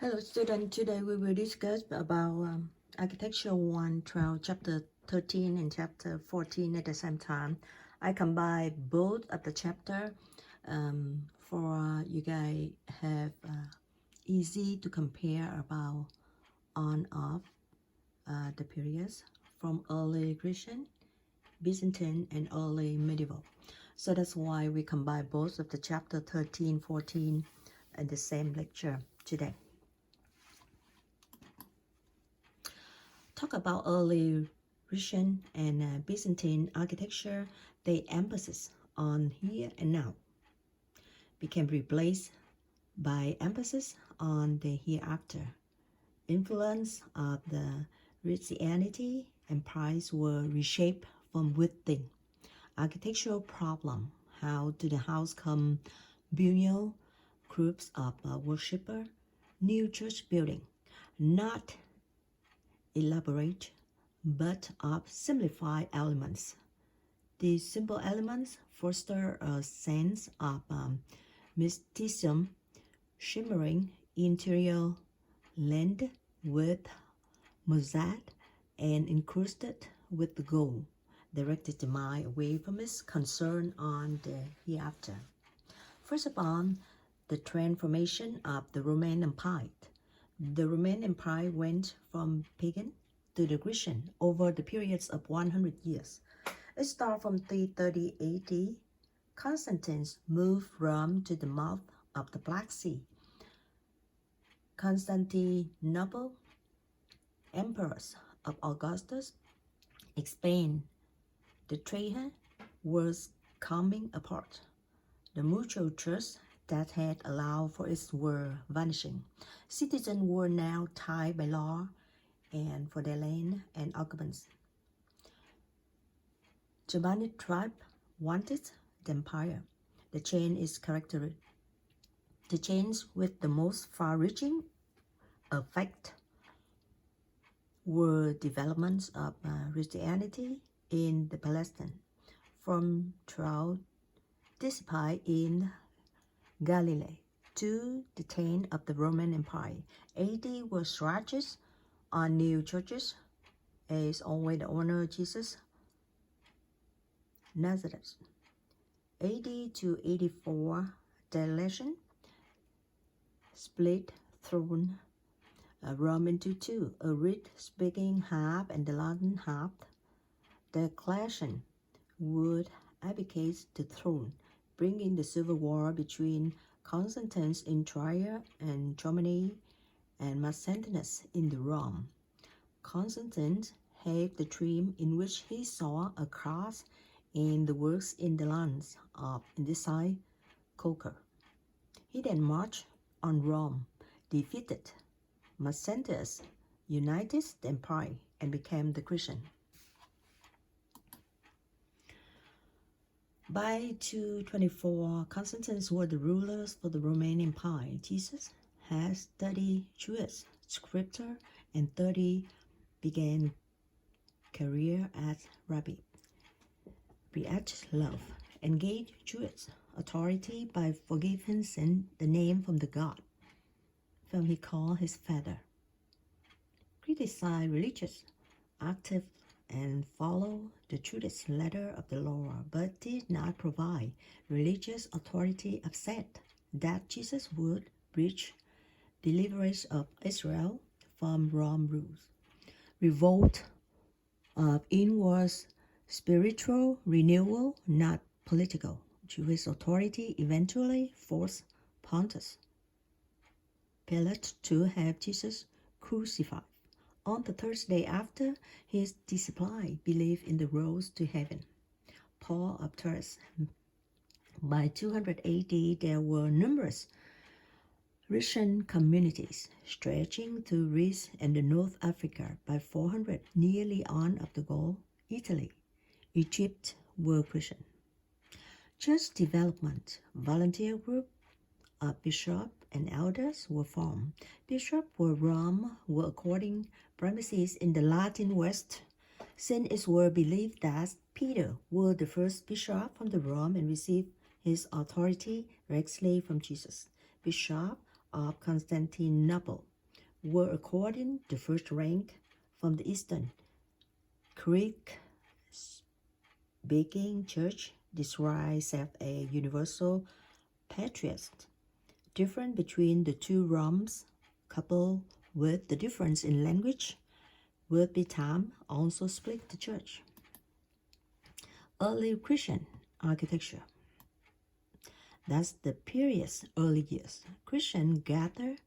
Hello students, today we will discuss about Architecture 1 through chapter 13 and chapter 14 at the same time. I combine both of the chapter for you guys have easy to compare about on off the periods from early Christian, Byzantine and early medieval. So that's why we combine both of the chapter 13, 14 in the same lecture today. Talk about early Christian and Byzantine architecture, the emphasis on here and now became replaced by emphasis on the hereafter. Influence of the Christianity empires were reshaped from within. Architectural problem: how to the house come communal groups of worshippers, new church building, not elaborate but of simplified elements. These simple elements foster a sense of mysticism, shimmering interior blend with mosaic and encrusted with the gold, directed the mind away from its concern on the hereafter. First of all, the transformation of the Roman Empire. The Roman Empire went from Pagan to the Christian over the periods of 100 years. It started from 330 AD. Constantine moved Rome to the mouth of the Black Sea. Constantinople, emperors of Augustus, expanded. The Trajan was coming apart. The mutual trust that had allowed for its were vanishing. Citizens were now tied by law and for their land and occupants. Germanic tribe wanted the empire. The chain is characteristic. The chains with the most far-reaching effect were developments of Christianity in the Palestine, from throughout dissipate in Galilee to the taint of the Roman Empire. AD was strategies on new churches, as always the honor Jesus Nazareth. AD to 84, dilation split throne Rome into two, a Greek-speaking half and the Latin half. The clashing would abdicate the throne, bringing the civil war between Constantine in Trajan and Germany and Maecenas in the Rome. Constantine had the dream in which he saw a cross and the works in the lands of indecisive conquer. He then marched on Rome, defeated Maecenas, united the empire, and became the Christian. By 224, Constantines were the rulers for the Roman Empire. Jesus had studied Jewish scripture and 30 began career as rabbi. Preached love, engaged Jewish authority by forgiving sin, the name from the God, whom he called his father. Criticized religious, active and follow the truest letter of the law, but did not provide religious authority, upset that Jesus would preach deliverance of Israel from Rome rules. Revolt of inward spiritual renewal, not political. Jewish authority eventually forced Pontius Pilate to have Jesus crucified. On the Thursday after, his disciples believed in the road to heaven. Paul of Tarsus. By 200 AD, there were numerous Christian communities stretching to Greece and the North Africa. By 400, nearly on of the Gaul, Italy, Egypt were Christian. Church development, volunteer group of bishops and elders were formed. Bishops were Rome were according premises in the Latin West, since it were believed that Peter was the first bishop from the Rome and received his authority directly from Jesus. Bishop of Constantinople were according to first rank from the Eastern Greek-speaking church describes as a universal patriarch. Difference between the two realms, coupled with the difference in language, would be time also split the church. Early Christian architecture. That's the period's early years. Christians gathered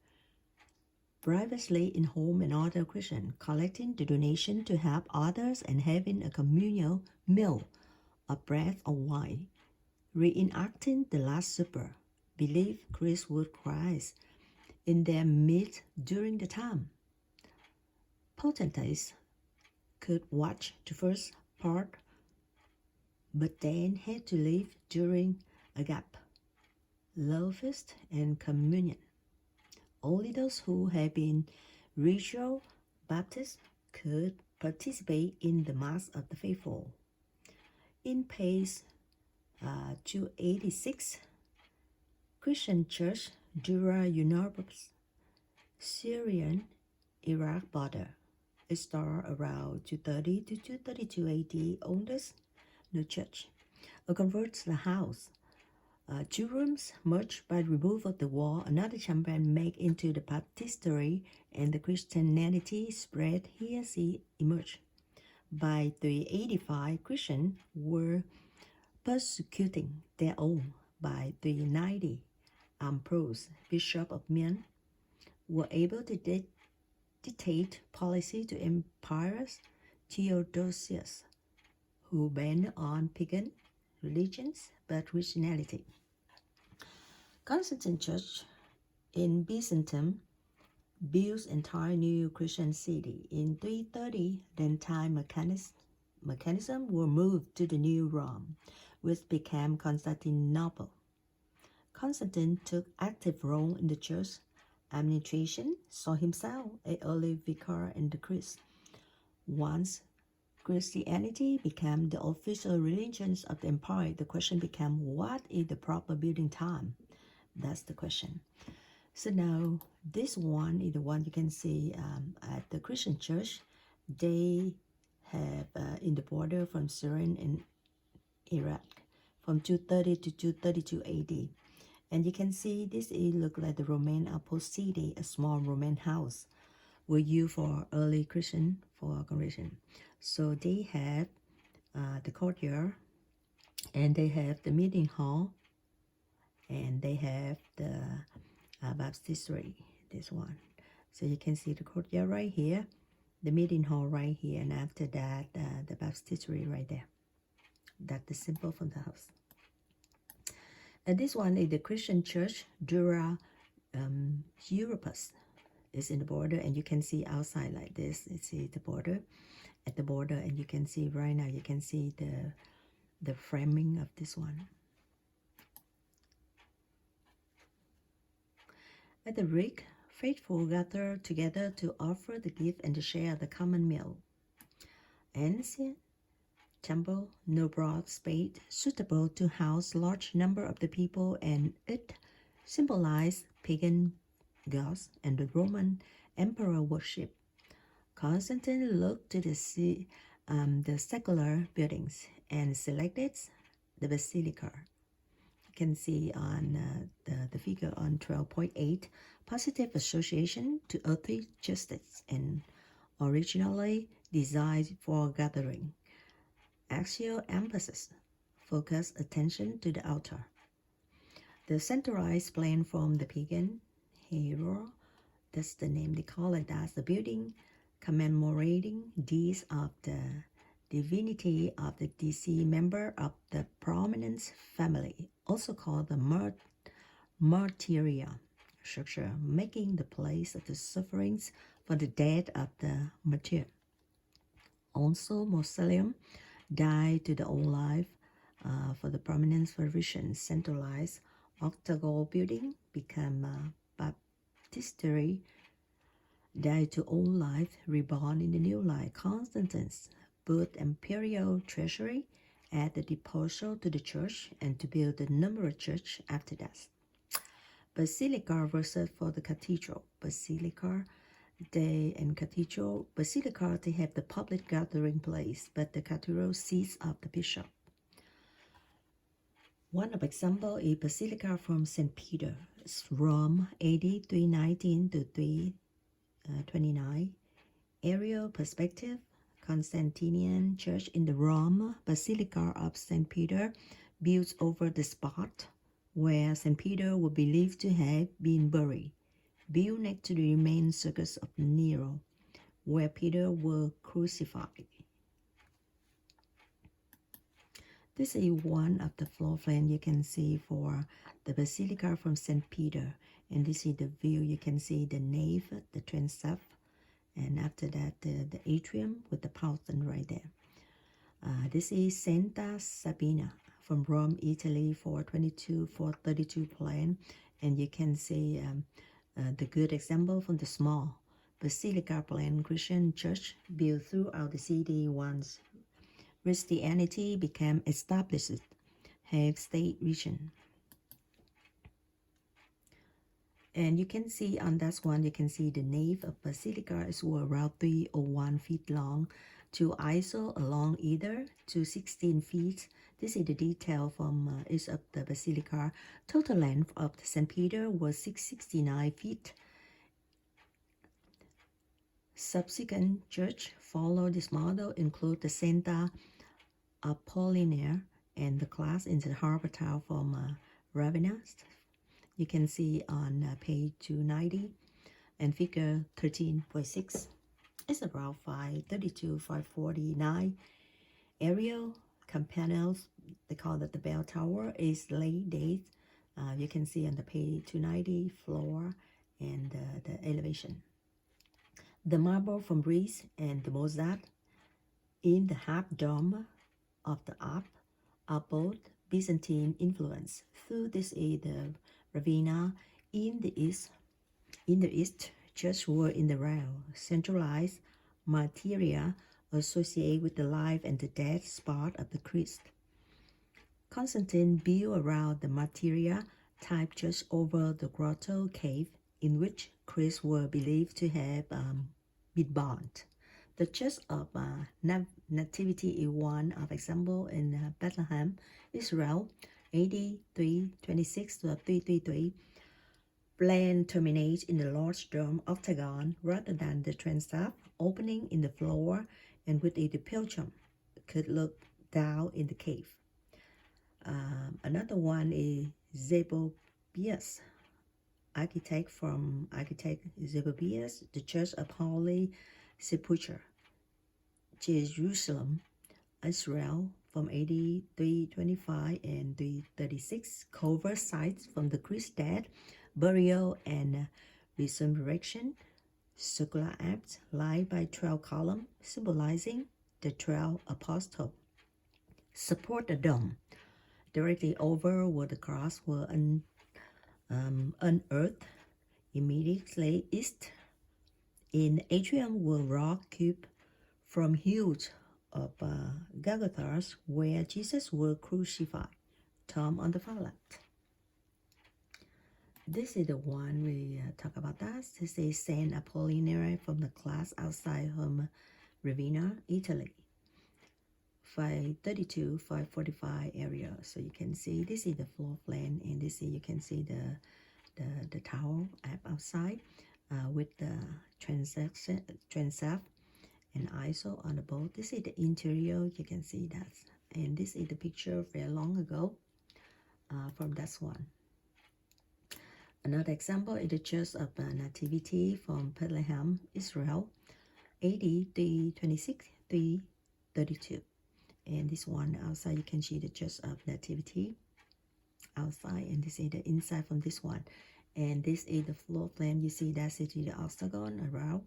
privately in home and other Christians, collecting the donation to help others and having a communal meal of bread or wine, reenacting the Last Supper, believe Christ would Christ in their midst during the time. Potentates could watch the first part, but then had to leave during a gap, love feast, and communion. Only those who had been ritual baptized could participate in the Mass of the Faithful. In page 286, Christian Church Dura Europe's Syrian Iraq border. It started around 230 to 232 AD, owners no church. A converts the house. Two rooms merged by removal of the wall, another chamber made into the baptistery, and the Christianity spread here see emerged. By 385, Christians were persecuting their own. By 390, Ambrose, Bishop of Milan, were able to dictate policy to Emperor Theodosius, who banned on pagan religions but Christianity. Constantine Church in Byzantium built entire new Christian city. In 330, the entire mechanism were moved to the new Rome, which became Constantinople. Constantine took active role in the church administration, saw himself an early vicar in the Christ. Once Christianity became the official religion of the empire, the question became, what is the proper building time? That's the question. So now this one is the one you can see at the Christian church. They have in the border from Syria and Iraq from 230 to 232 AD. And you can see this look like the Roman outpost city, a small Roman house were used for early Christian for conversion. So they have the courtyard, and they have the meeting hall, and they have the baptistery, this one. So you can see the courtyard right here, the meeting hall right here, and after that, the baptistery right there. That's the symbol from the house. And this one is the Christian church, Dura Europus. Is in the border, and you can see outside like this. You see the border, at the border, and you can see right now, you can see the framing of this one. At the Rick, faithful gather together to offer the gift and to share the common meal. Ancient temple, no broad space, suitable to house large number of the people, and it symbolized pagan gods and the Roman emperor worship. Constantine looked to the secular buildings and selected the basilica. You can see on the figure on 12.8, positive association to earthly justice and originally designed for gathering. Axial emphasis, focus attention to the altar. The centralized plan from the pagan hero, that's the name they call it, that's the building commemorating deeds of the divinity of the deceased member of the prominent family, also called the martyria structure, making the place of the sufferings for the death of the martyr. Also, mausoleum died to the old life for the prominent version. Centralized octagonal building become baptistery, died to old life, reborn in the new life. Constantine's built imperial treasury at the disposal to the church and to build a number of church after that. Basilica versus for the cathedral. Basilica And cathedral basilica, they have the public gathering place, but the cathedral seats of the bishop. One of example is Basilica from St. Peter, Rome, AD 319 to 329. Aerial perspective, Constantinian church in the Rome Basilica of St. Peter, built over the spot where St. Peter was believed to have been buried, built next to the remains circus of Nero, where Peter was crucified. This is one of the floor plan you can see for the Basilica from St. Peter. And this is the view. You can see the nave, the transept, and after that the atrium with the Parthenon right there. This is Santa Sabina from Rome, Italy, 432 plan. And you can see the good example from the small Basilica plan Christian church built throughout the city once Christianity became established, have state region. And you can see on that one, you can see the nave of basilica is around 301 feet long, 2 aisles along either to 16 feet. This is the detail from each of the basilica. Total length of the St. Peter was 669 feet. Subsequent church follow this model include the Santa Apollinaire and the class in the harbor tower from Ravenna. You can see on page 290 and figure 13.6. It's around 532, 549. Aerial campanels, they call it the bell tower, is late date. You can see on the page 290 floor and the elevation. The marble from Greece and the mosaic in the half dome of the arch are both Byzantine influence. Through this is the Ravenna in the east. In the east, church were in the rail, centralized materia associated with the life and the death spot of the Christ. Constantine built around the materia type church over the grotto cave in which Christ were believed to have been born. The church of Nativity is one of example in Bethlehem, Israel, AD 326 to 333. Plan terminates in the large dome octagon rather than the transept opening in the floor, and with the pilgrim could look down in the cave. Another one is Zebubius, architect Zebubius, the Church of Holy Sepulchre, Jerusalem, Israel, from AD 325 and 336, cover sites from the Christ's death, burial, and resurrection. Circular apse lined by 12 columns, symbolizing the 12 apostles, support the dome. Directly over where the cross were unearthed. Immediately east in atrium were rock cube from huge of Golgotha, where Jesus was crucified. Tomb on the far left. This is the one we talk about that. This is Saint Apollinaire from the class outside from Ravenna, Italy. 532, 545 area. So you can see this is the floor plan, and this is you can see the tower outside with the transept and ISO on the boat. This is the interior. You can see that, and this is the picture very long ago from that one. Another example is the Church of Nativity from Bethlehem, Israel, AD 326, 332. And this one outside, you can see the Church of Nativity outside, and this is the inside from this one. And this is the floor plan. You see that's the octagon around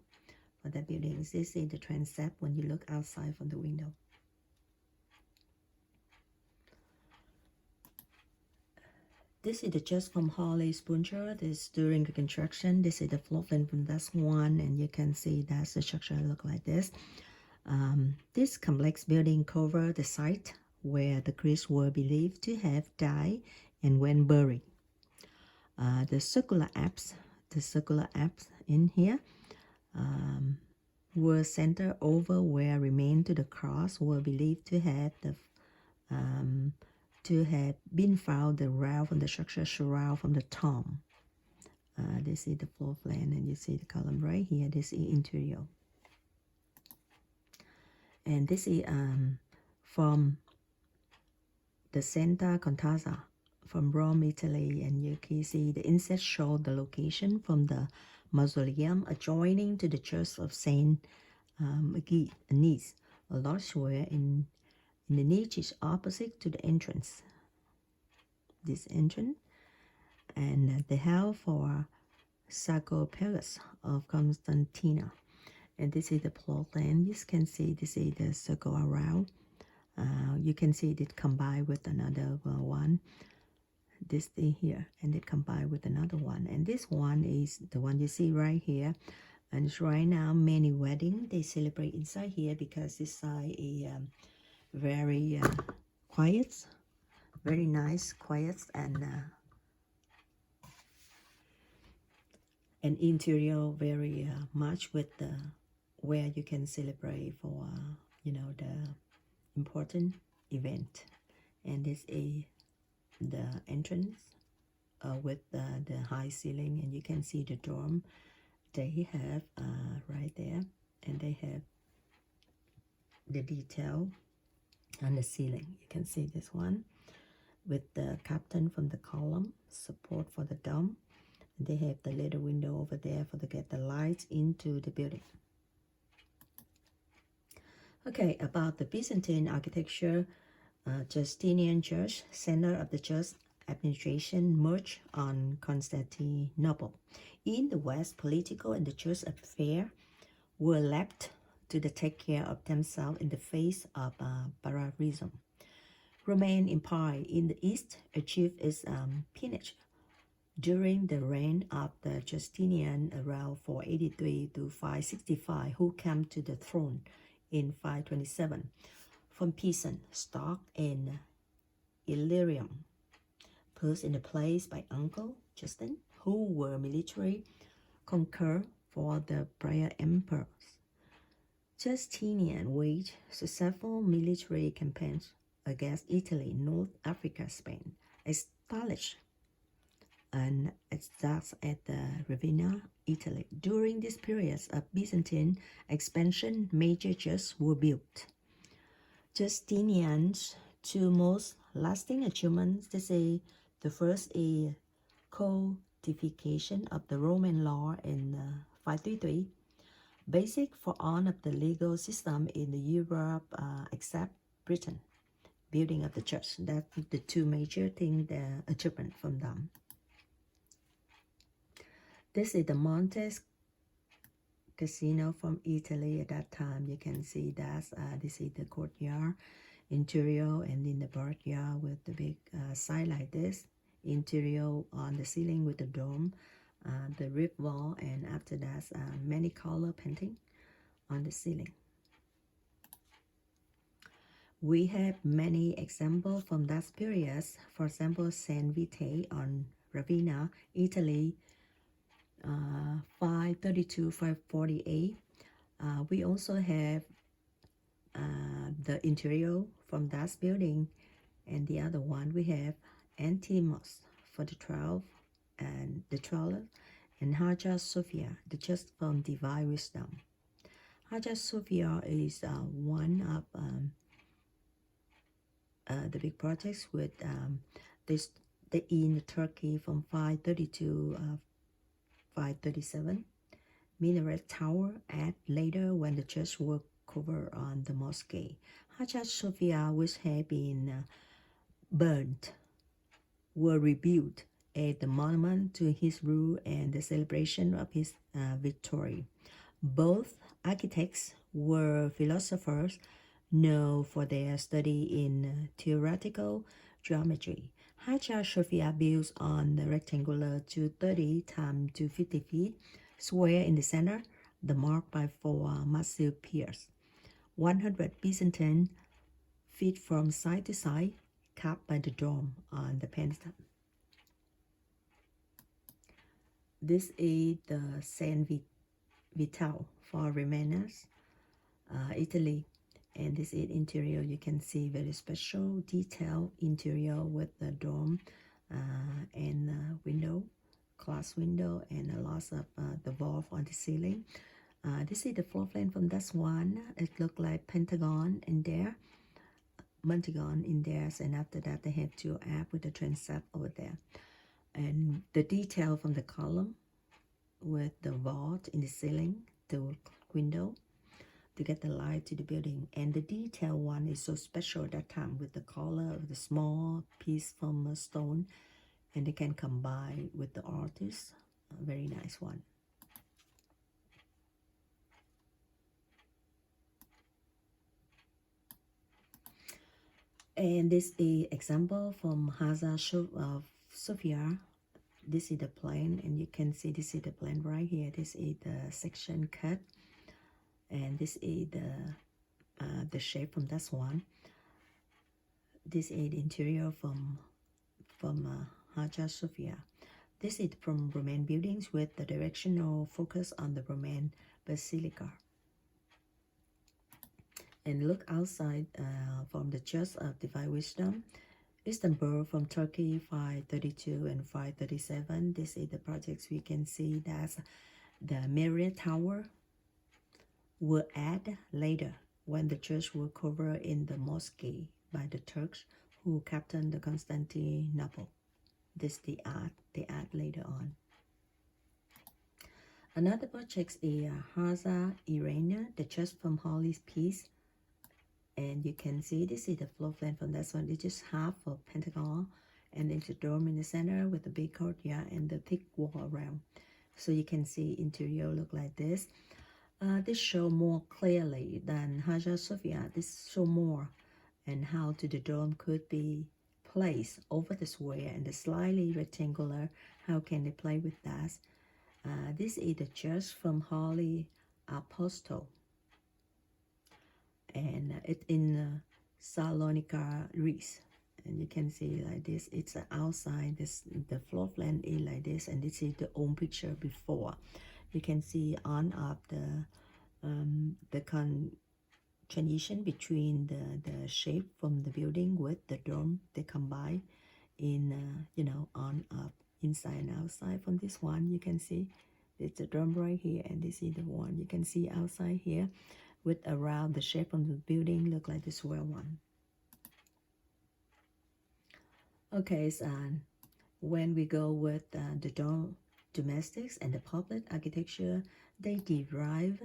for that building. This is the transept when you look outside from the window. This is the church from Holy Sepulchre. This during the construction. This is the floor plan from that one, and you can see that's the structure look like this. This complex building covered the site where the Christ were believed to have died and when buried. The circular apse in here, were centered over where remains to the cross were believed to have been found around from the structure surround from the tomb. This is the floor plan, and you see the column right here. This is interior, and this is from the Santa Contasa from Rome, Italy, and you can see the inset show the location from the mausoleum adjoining to the Church of Saint Agnes, a large square in the niche opposite to the entrance. This entrance, and the hall for sarcophagus of Constantinople. And this is the plot plan. You can see this is the circle around. You can see it combined with another one. This thing here, and it combined with another one. And this one is the one you see right here. And right now, many weddings they celebrate inside here because this side is very quiet, very nice, quiet, and interior very much with the where you can celebrate for the important event. And this is the entrance with the high ceiling, and you can see the dorm they have right there, and they have the detail on the ceiling. You can see this one with the captain from the column, support for the dome. And they have the little window over there for to get the lights into the building. Okay, about the Byzantine architecture, Justinian Church, center of the church administration, merged on Constantinople. In the West, political and the church affairs were left to take care of themselves in the face of barbarism. Roman Empire in the East achieved its peonage during the reign of the Justinian around 483 to 565, who came to the throne in 527 from peasant stock in Illyrium, put in place by uncle Justin, who were military conqueror for the prior emperors. Justinian waged successful military campaigns against Italy, North Africa, Spain, established and starts at the Ravenna, Italy. During this period of Byzantine expansion, major churches were built. Justinian's two most lasting achievements, the first is codification of the Roman law in 533, basic for all of the legal system in Europe except Britain. Building of the church, that's the two major things, the achievement from them. This is the Montes Casino from Italy at that time. You can see that this is the courtyard, interior, and in the backyard with the big side like this. Interior on the ceiling with the dome, the roof wall, and after that, many color painting on the ceiling. We have many examples from that period. For example, Saint Vitae on Ravenna, Italy, 532-548. We also have the interior from that building, and the other one we have Antimos for the 12 and the 12, and Hagia Sophia, the church from Divine Wisdom. Hagia Sophia is one of the big projects with the in Turkey from 532 537. Minaret tower added later when the church was covered on the mosque. Hagia Sophia, which had been burnt, were rebuilt as the monument to his rule and the celebration of his victory. Both architects were philosophers known for their study in theoretical geometry. Hagia Sophia built on the rectangular 230 x 250 feet square in the center, the marked by 4 massive piers, 100 Byzantine feet from side to side, capped by the dome on the pedestal. This is the Saint Vital for Romanes, Italy. And this is interior. You can see very special detail interior with the dome and window, glass window, and lots of the valve on the ceiling. This is the floor plan from this one. It looked like pentagon in there, pentagon in there, and after that they have two app with the transept over there. And the detail from the column with the vault in the ceiling, the window, to get the light to the building. And the detail one is so special at that time with the color of the small piece from a stone, and they can combine with the artist. A very nice one. And this is example from Hagia Sophia. This is the plan, and you can see this is the plan right here. This is the section cut, and this is the shape from this one. This is the interior from Hagia Sophia. This is from Roman buildings with the directional focus on the Roman basilica. And look outside from the Church of Divine Wisdom, Istanbul from Turkey 532 and 537. This is the projects we can see that the Maria Tower were added later when the church were covered in the mosque by the Turks who captained the Constantinople. This they add later on. Another project is Hagia Irene, the church from Holy Peace. And you can see this is the floor plan from this one. It's just half of pentagon, and there's a dome in the center with a big courtyard and the thick wall around. So you can see interior look like this. This show more clearly than Hagia Sophia. This show more and how the dome could be placed over the square and the slightly rectangular. How can they play with that? This is the church from Holy Apostle, and it's in Salonika, Greece. And you can see like this. It's outside. The floor plan is like this, and this is the old picture before. You can see on of the transition between the shape from the building with the dome. They combine in on up, inside and outside. From this one you can see it's a dome right here, and this is the one you can see outside here with around the shape of the building look like the square one. Okay, so when we go with the domestics and the public architecture, they derive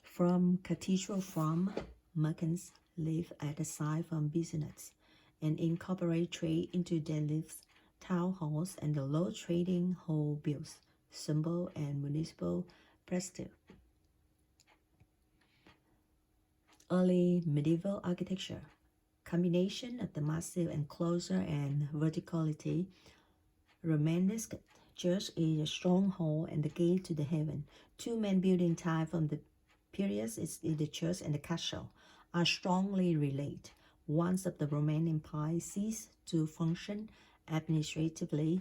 from cathedral from merchants live at the side from business and incorporate trade into their lives, town halls, and the low trading hall bills, symbol and municipal prestige. Early medieval architecture, combination of the massive enclosure and verticality. Romanesque church is a stronghold and the gate to the heaven. Two main building types from the periods is the church and the castle are strongly related. Once of the Roman Empire ceased to function administratively,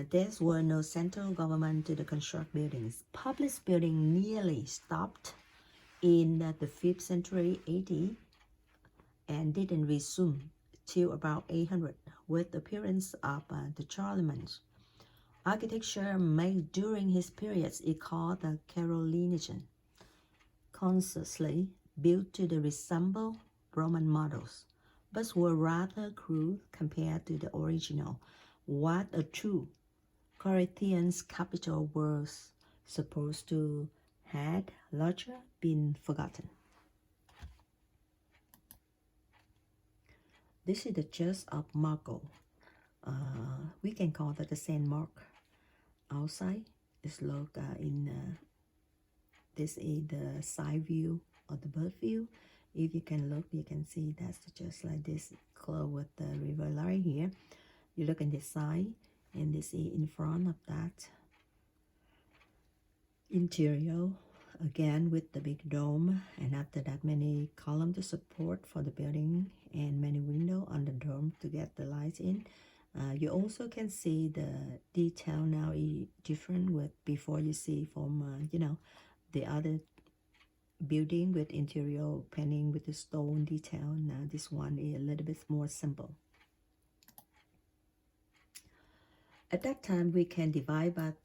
there were no central government to the construct buildings. Public building nearly stopped in the 5th century AD and didn't resume till about 800 with the appearance of the Charlemagne. Architecture made during his periods is called the Carolingian, consciously built to resemble Roman models, but were rather crude compared to the original. What a true Corinthian capital was supposed to had larger been forgotten. This is the church of Marco. We can call that the Saint Mark. Outside is look this is the side view or the bird view. If you can look, you can see that's just like this close with the river right here. You look on this side, and this is in front of that interior again with the big dome, and after that many columns to support for the building and many windows on the dome to get the lights in. You also can see the detail now is different with before. You see from The other building with interior painting with the stone detail. Now this one is a little bit more simple. At that time, we can divide, but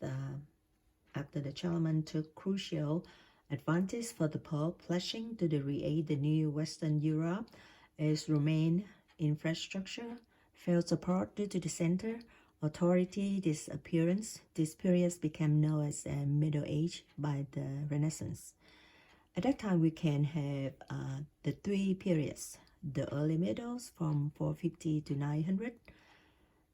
after the Charlemagne took crucial advantage for the Pope, pledging to create the new Western Europe as Roman infrastructure fell apart due to the center authority disappearance. This period became known as Middle Age by the Renaissance. At that time, we can have the three periods: the early middles from 450 to 900,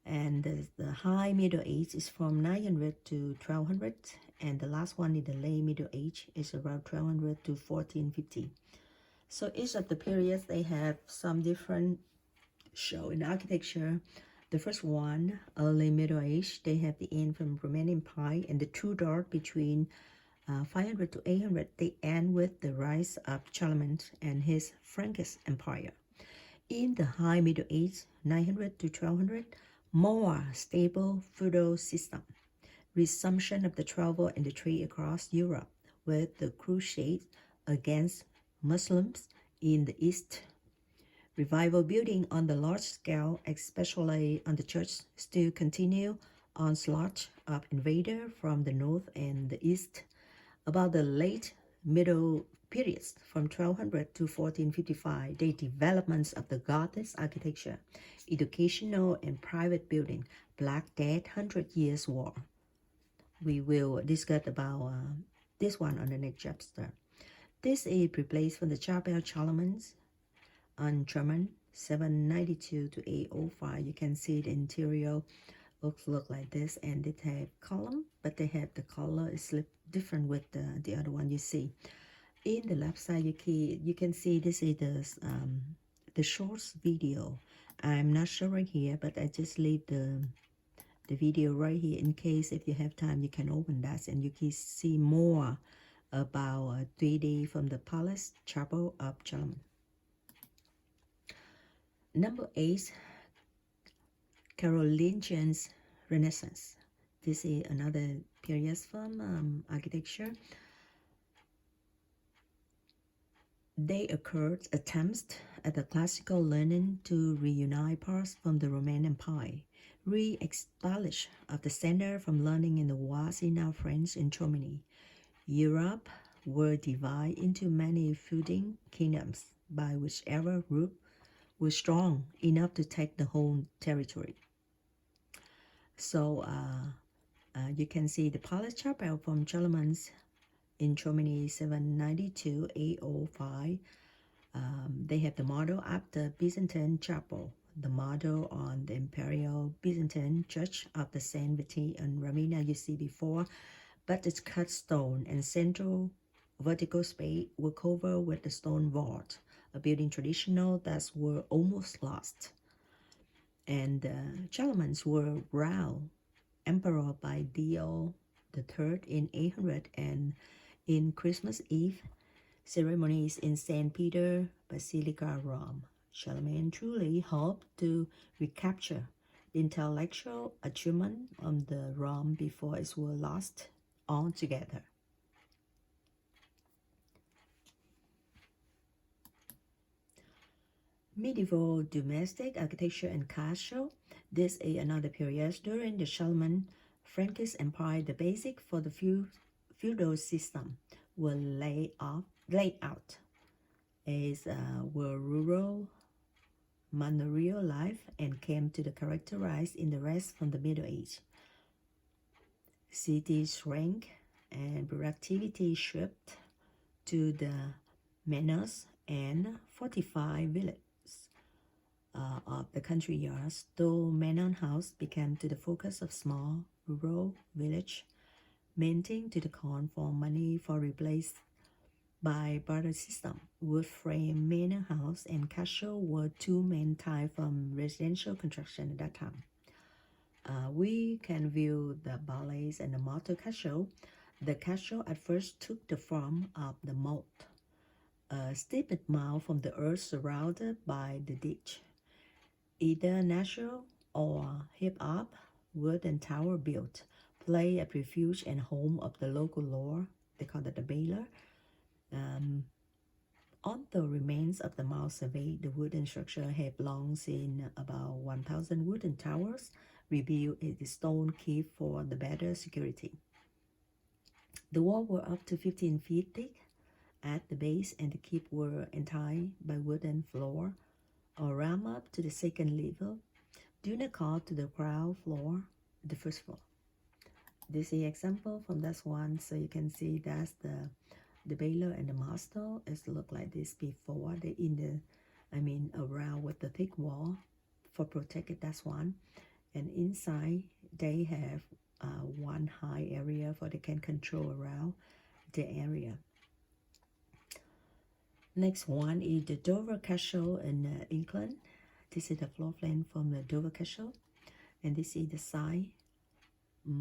and the high Middle Age is from 900 to 1200, and the last one in the late Middle Age is around 1200 to 1450. So each of the periods, they have some different show in architecture. The first one, early Middle Age, they have the end from Roman Empire, and the Tudor between 500 to 800, they end with the rise of Charlemagne and his Frankish Empire. In the high Middle Age, 900 to 1200, more stable feudal system, resumption of the travel and the trade across Europe with the crusades against Muslims in the East. Revival building on the large scale, especially on the church, still continue onslaught of invader from the north and the east. About the late middle periods from 1200 to 1455, the developments of the Gothic architecture, educational and private building, Black Death, 100 Years' War. We will discuss about this one on the next chapter. This is replaced from the Chapel Charlemagne's on German 792 to 805. You can see the interior look like this, and it have column, but they have the color is different with the other one you see. In the left side, you can see this is the shorts video. I'm not showing here, but I just leave the video right here in case if you have time you can open that and you can see more about 3D from the Palace Chapel of Charlemagne. Number 8, Carolingians Renaissance. This is another period from architecture. They occurred attempts at the classical learning to reunite parts from the Roman Empire, re-establish of the center from learning in the was in now France and Germany. Europe were divided into many feuding kingdoms by whichever group was strong enough to take the whole territory. So you can see the Palace Chapel from Charlemagne's in Germany 792-805. They have the model after Byzantine Chapel, the model on the Imperial Byzantine Church of the Saint Viti and Ramina you see before, but it's cut stone and central vertical space were covered with the stone vault, a building traditional that were almost lost. And Charlemagne's were round emperor by Leo III in 800, and in Christmas Eve ceremonies in St. Peter Basilica, Rome. Charlemagne truly hoped to recapture the intellectual achievement of the Rome before it was lost altogether. Medieval domestic architecture and castle. This is another period during the Charlemagne Frankish Empire. The basic for the feudal system were laid out as were rural manorial life and came to the characterized in the rest from the Middle Age. Cities shrank and productivity shifted to the manors and fortified villages of the country yards, though manor house became to the focus of small rural village, minting to the corn for money for replaced by barter system. Wood frame manor house and castle were two main types from residential construction at that time. We can view the ballets and the mortar castle. The castle at first took the form of the moat, a steeped mound from the earth surrounded by the ditch, either natural or heaped-up wooden tower built, play a refuge and home of the local lord, they call it the Baylor. On the remains of the mall survey, the wooden structure have long seen about 1,000 wooden towers rebuilt in the stone keep for the better security. The walls were up to 15 feet thick at the base, and the keep were entirely by wooden floor or ram up to the second level, do not call to the ground floor, the first floor. This is the example from that one, so you can see that's the Baylor and the Master is look like this before they in the around with the thick wall for protected. That's one, and inside they have one high area for they can control around the area. Next one is the Dover Castle in England. This is the floor plan from the Dover Castle, and this is the side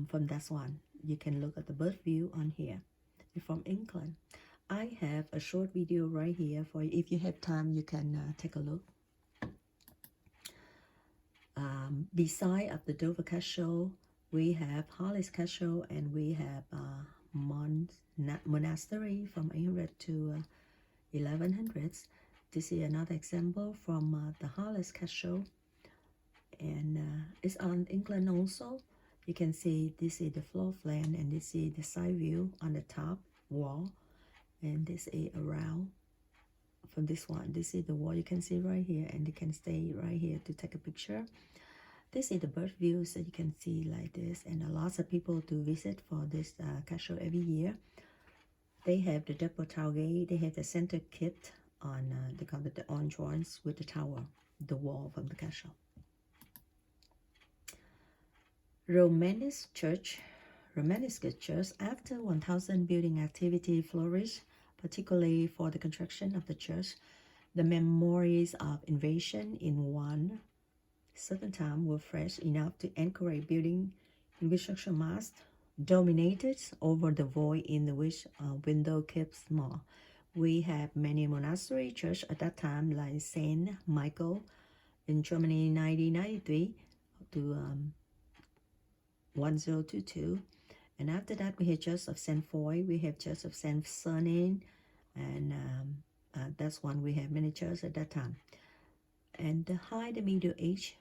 from that one. You can look at the bird view on here. It's from England. I have a short video right here for you. If you have time, you can take a look. Beside of the Dover Castle, we have Hollis Castle, and we have monastery from 800 to 1100s. This is another example from the Hollis Castle, and it's on England also. You can see this is the floor plan, and this is the side view on the top wall, and this is around from this one. This is the wall you can see right here, and you can stay right here to take a picture. This is the bird view, so you can see like this, and lots of people to visit for this castle every year. They have the double tower gate. They have the center kept on they call it the orange ones with the tower, the wall from the castle. Romanesque church. After 1000 building activity flourished, particularly for the construction of the church. The memories of invasion in one certain time were fresh enough to encourage building in which structure must dominated over the void in which window kept small. We have many monastery church at that time, like Saint Michael in Germany, 1993 to 1022, and after that we have Church of Saint Foy, we have Church of Saint Sernin, and that's one we have many churches at that time. And the Middle Age,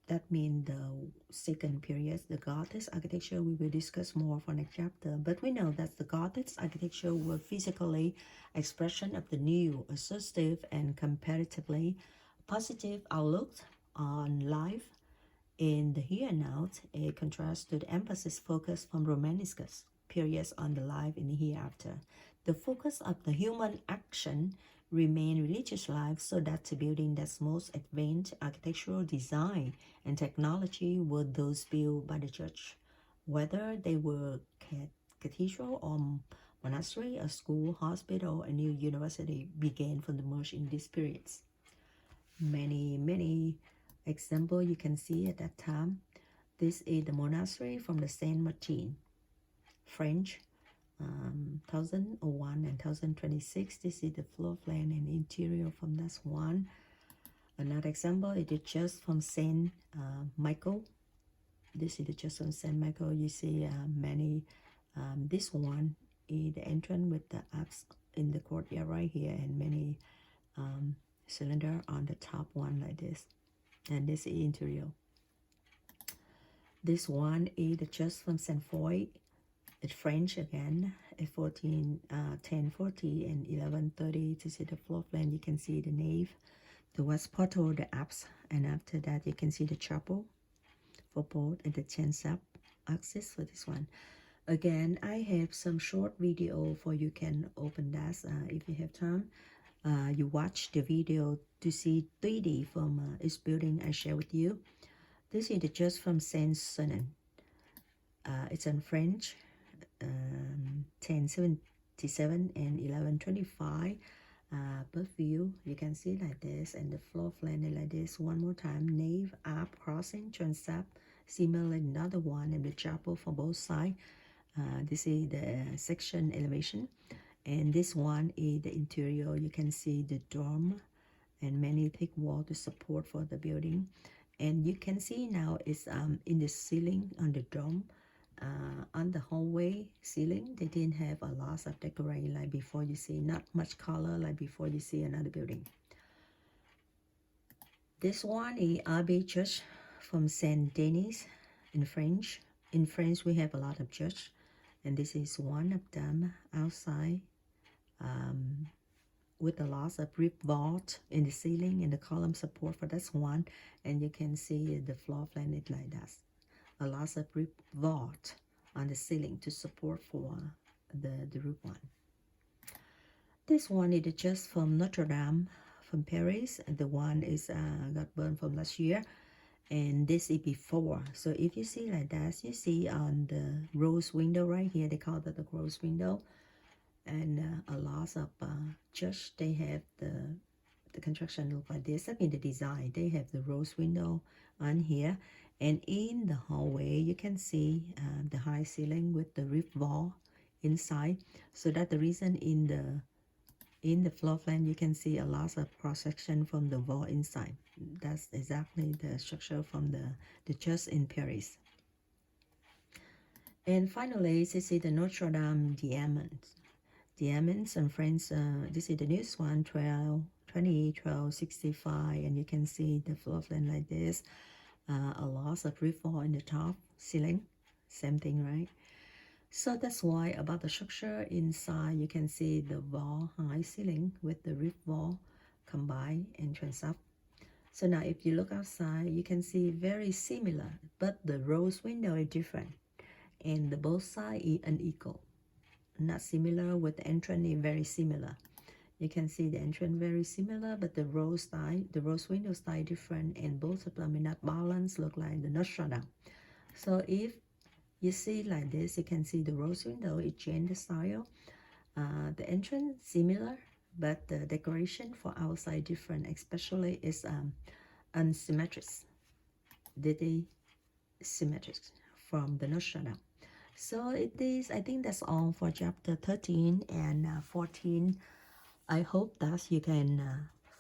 that means the second period, the Gothic architecture, we will discuss more for next chapter. But we know that the Gothic architecture were physically expression of the new, assertive, and comparatively positive outlook on life in the here and now, a contrast to the emphasis focus from Romanesque periods on the life in the hereafter. The focus of the human action remain religious life, so that the building that's most advanced architectural design and technology were those built by the church, whether they were cathedral or monastery, a school, hospital, a new university began from the merge in these periods. Many example you can see at that time. This is the monastery from the Saint Martin, French, 1001 and 1026. This is the floor plan and interior from that one. Another example is the church from Saint Michael. This is the church from Saint Michael. You see many. This one is the entrance with the apse in the courtyard right here, and many cylinder on the top one like this. And this is interior. This one is the church from Saint Foy. It's French again, at 1040 and 1130. To see the floor plan, you can see the nave, the west portal, the apse, and after that you can see the chapel for both and the transept axis for this one. Again, I have some short video for you can open that if you have time. You watch the video to see 3D from each building I share with you. This is the church from Saint Sernin. It's in French, 1077 and 1125. Bird view, you can see like this, and the floor plan is like this. One more time, nave, apse, crossing, transept, similar another one, and the chapel for both sides. This is the section elevation. And this one is the interior. You can see the dome and many thick wall to support for the building. And you can see now it's in the ceiling on the dome. On the hallway ceiling, they didn't have a lot of decoration like before you see, not much color like before you see another building. This one is Abbey Church from Saint Denis in French. In France, we have a lot of church, and this is one of them outside with a lot of brick vault in the ceiling and the column support for this one. And you can see the floor plan is like that. A lot of brick vault on the ceiling to support for the roof one. This one is just from Notre Dame from Paris. The one is got burned from last year. And this is before. So if you see like that, you see on the rose window right here, they call that the rose window. And a lot of church, they have the construction look like this. I mean the design, they have the rose window on here. And in the hallway, you can see the high ceiling with the roof wall inside. So that's the reason in the floor plan, you can see a lot of cross-section from the wall inside. That's exactly the structure from the church in Paris. And finally, this is the Notre Dame diamonds. Diamonds in France, this is the newest one, 1265, and you can see the floor plan like this. A lot of roof wall in the top ceiling, same thing, right? So that's why about the structure inside, you can see the wall high ceiling with the roof wall combined entrance up. So now if you look outside, you can see very similar, but the rose window is different. And the both sides is unequal. Not similar with the entrance is very similar. You can see the entrance very similar, but the rose window style different, and both of them are not balanced, look like the Notre Dame. So if you see like this, you can see the rose window, it changed the style. The entrance similar, but the decoration for outside different, especially is unsymmetric. They symmetric from the Notre Dame. So it is, I think that's all for chapter 13 and 14. I hope that you can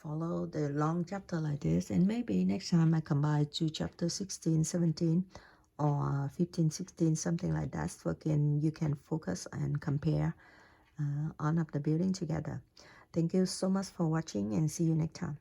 follow the long chapter like this, and maybe next time I combine to chapter 16, 17, or 15, 16, something like that, so you can focus and compare on of the building together. Thank you so much for watching, and see you next time.